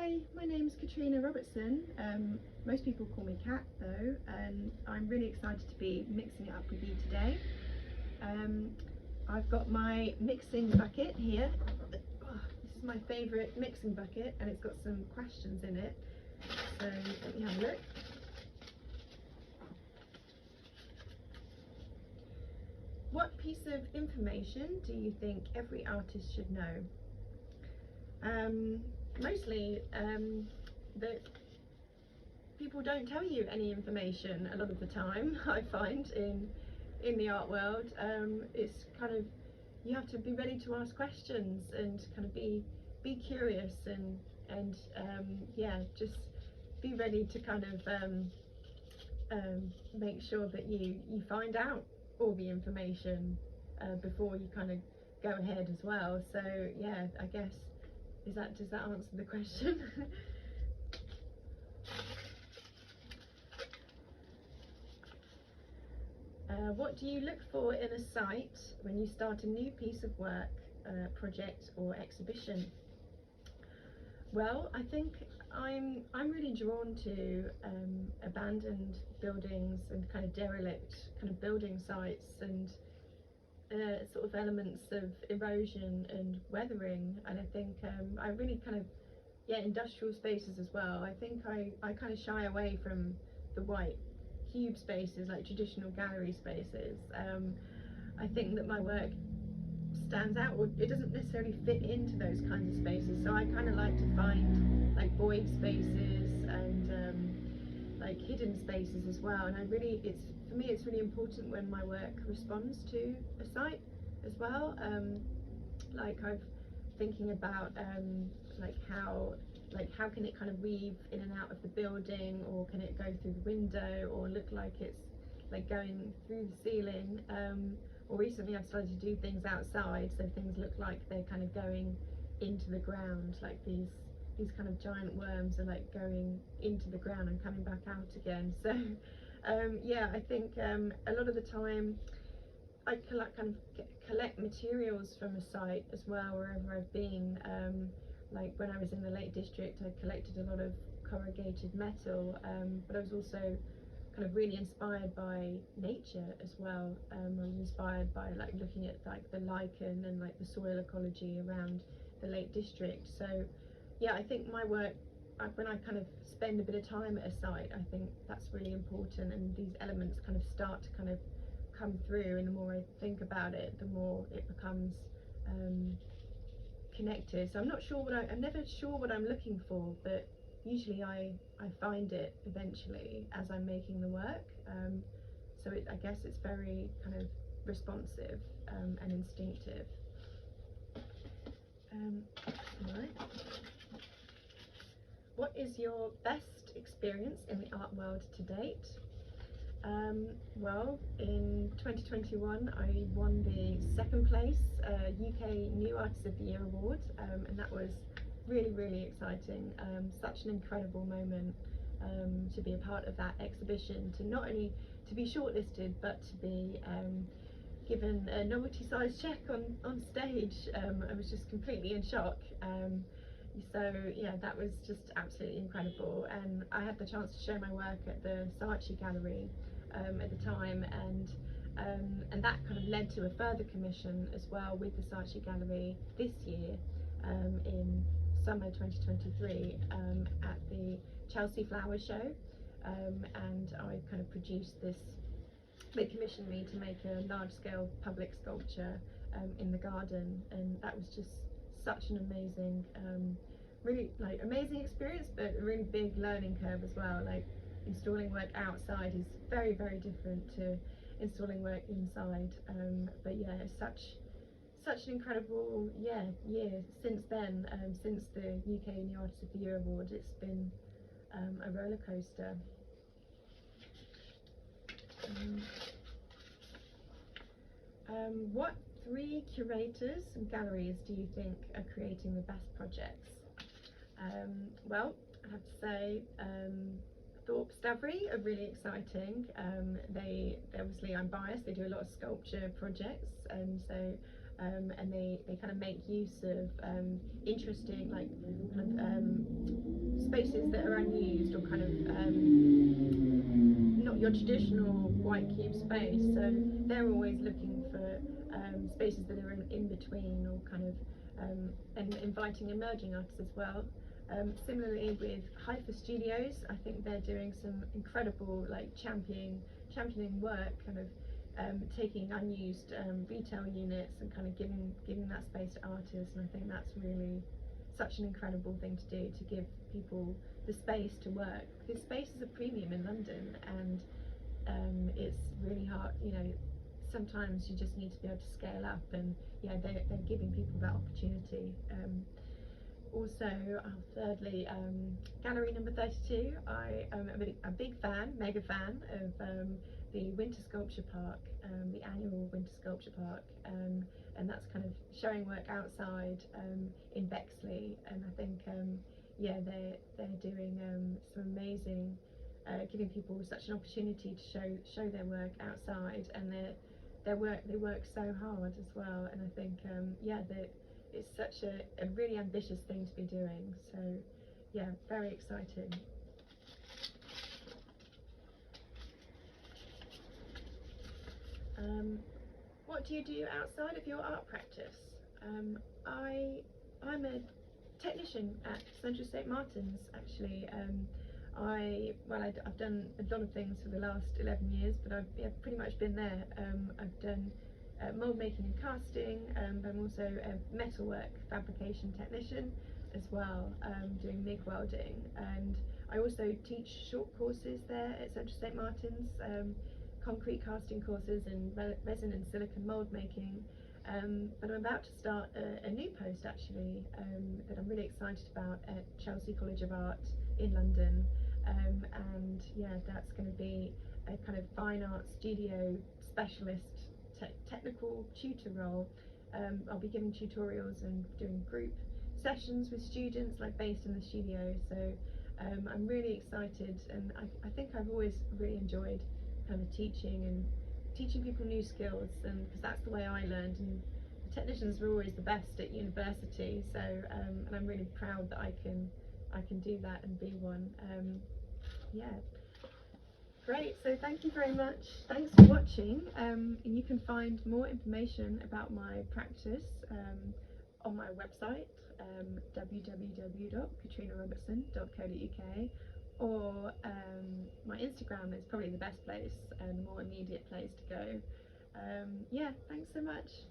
Hi, my name's Catriona Robertson. Most people call me Cat though, and I'm really excited to be mixing it up with you today. I've got my mixing bucket here. This is my favourite mixing bucket and it's got some questions in it. So let me have a look. What piece of information do you think every artist should know? Mostly that people don't tell you any information a lot of the time. I find in the art world, it's kind of, you have to be ready to ask questions and kind of be curious and yeah, just be ready to kind of make sure that you find out all the information before you kind of go ahead as well. So yeah, I guess does that answer the question? What do you look for in a site when you start a new piece of work, project or exhibition? Well, I think I'm really drawn to abandoned buildings and kind of derelict kind of building sites and sort of elements of erosion and weathering, and I think I really kind of, yeah, industrial spaces as well. I think I kind of shy away from the white cube spaces like traditional gallery spaces. I think that my work stands out, or it doesn't necessarily fit into those kinds of spaces, so I kind of like to find like void spaces and like hidden spaces as well. And for me it's really important when my work responds to a site as well. Like I'm thinking about like how can it kind of weave in and out of the building, or can it go through the window or look like it's like going through the ceiling, or recently I've started to do things outside, so things look like they're kind of going into the ground, like these kind of giant worms are like going into the ground and coming back out again. So yeah, I think a lot of the time I collect materials from a site as well wherever I've been. Like when I was in the Lake District, I collected a lot of corrugated metal, but I was also kind of really inspired by nature as well. I was inspired by like looking at like the lichen and like the soil ecology around the Lake District. So yeah, I think my work, when I kind of spend a bit of time at a site, I think that's really important, and these elements kind of start to kind of come through, and the more I think about it, the more it becomes connected. So I'm never sure what I'm looking for, but usually I find it eventually as I'm making the work. So I guess it's very kind of responsive and instinctive. Right. What is your best experience in the art world to date? Well, in 2021 I won the second place UK New Artist of the Year award, and that was really exciting. Such an incredible moment to be a part of that exhibition, to not only to be shortlisted but to be given a novelty size check on stage. I was just completely in shock. So yeah, that was just absolutely incredible, and I had the chance to show my work at the Saatchi Gallery at the time, and that kind of led to a further commission as well with the Saatchi Gallery this year in summer 2023 at the Chelsea Flower Show, and I kind of produced this. They commissioned me to make a large-scale public sculpture in the garden, and that was just such an amazing, really like amazing experience, but a really big learning curve as well. Like installing work outside is very different to installing work inside. But yeah, such an incredible year since then. Since the UK New Artist of the Year award, it's been a roller coaster. What 3 curators and galleries do you think are creating the best projects? Well, I have to say Thorpe Stavry are really exciting. They obviously, I'm biased, they do a lot of sculpture projects, and so and they kind of make use of interesting, like kind of spaces that are unused, or kind of not your traditional white cube space. So they're always looking for spaces that are in between, or kind of and inviting emerging artists as well. Similarly with Haifa Studios, I think they're doing some incredible like championing work, kind of taking unused retail units and kind of giving that space to artists. And I think that's really such an incredible thing to do, to give people the space to work, because space is a premium in London, and it's really hard, you know, sometimes you just need to be able to scale up, and yeah, they're giving people that opportunity. Also, thirdly, Gallery Number 32. I am a big fan, mega fan of the Winter Sculpture Park, the annual Winter Sculpture Park, and that's kind of showing work outside in Bexley. And I think, yeah, they're doing some amazing, giving people such an opportunity to show their work outside, and they work so hard as well. And I think, yeah, it's such a really ambitious thing to be doing. So yeah, very exciting. What do you do outside of your art practice? I'm a technician at Central St Martin's, actually. I've done a lot of things for the last 11 years, but I've pretty much been there. I've done mould making and casting, but I'm also a metalwork fabrication technician as well, doing MIG welding, and I also teach short courses there at Central St Martin's, concrete casting courses and resin and silicon mould making. But I'm about to start a new post, actually, that I'm really excited about at Chelsea College of Art in London, and yeah, that's going to be a kind of fine art studio specialist technical tutor role. I'll be giving tutorials and doing group sessions with students, like based in the studio. So I'm really excited, and I think I've always really enjoyed kind of teaching people new skills, and because that's the way I learned, and technicians were always the best at university. So and I'm really proud that I can do that and be one. Yeah. Great, so thank you very much. Thanks for watching. And you can find more information about my practice on my website, www.catrionarobertson.co.uk, or my Instagram is probably the best place and the more immediate place to go. Yeah, thanks so much.